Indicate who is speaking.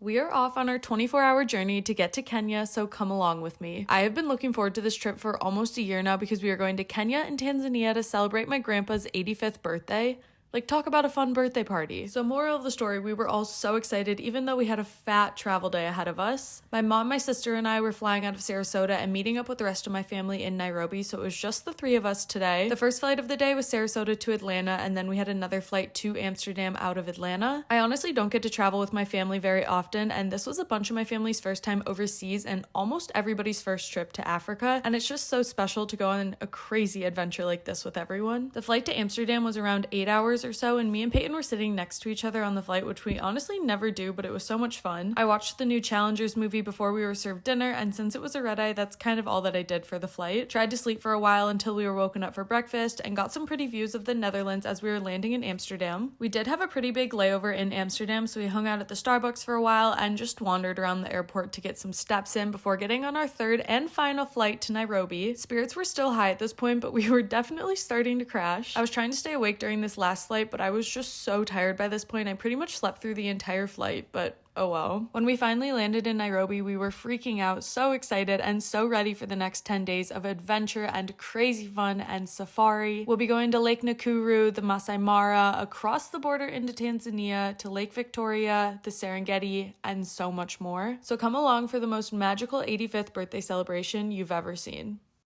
Speaker 1: We are off on our 24-hour journey to get to Kenya, so come along with me. I have been looking forward to this trip for almost a year now because we are going to Kenya and Tanzania to celebrate my grandpa's 85th birthday. Like, talk about a fun birthday party. So moral of the story, we were all so excited even though we had a fat travel day ahead of us. My mom, my sister, and I were flying out of Sarasota and meeting up with the rest of my family in Nairobi, so it was just the three of us today. The first flight of the day was Sarasota to Atlanta, and then we had another flight to Amsterdam out of Atlanta. I honestly don't get to travel with my family very often, and this was a bunch of my family's first time overseas and almost everybody's first trip to Africa, and it's just so special to go on a crazy adventure like this with everyone. The flight to Amsterdam was around 8 hours or so, and me and Peyton were sitting next to each other on the flight, which we honestly never do, but it was so much fun. I watched the new Challengers movie before we were served dinner, and since it was a red eye, that's kind of all that I did for the flight. Tried to sleep for a while until we were woken up for breakfast, and got some pretty views of the Netherlands as we were landing in Amsterdam. We did have a pretty big layover in Amsterdam, so we hung out at the Starbucks for a while and just wandered around the airport to get some steps in before getting on our third and final flight to Nairobi. Spirits were still high at this point, but we were definitely starting to crash. I was trying to stay awake during this last flight, but I was just so tired by this point. I pretty much slept through the entire flight, but oh well. When we finally landed in Nairobi, we were freaking out, so excited and so ready for the next 10 days of adventure and crazy fun and safari. We'll be going to Lake Nakuru, the Masai Mara, across the border into Tanzania, to Lake Victoria, the Serengeti, and so much more. So come along for the most magical 85th birthday celebration you've ever seen.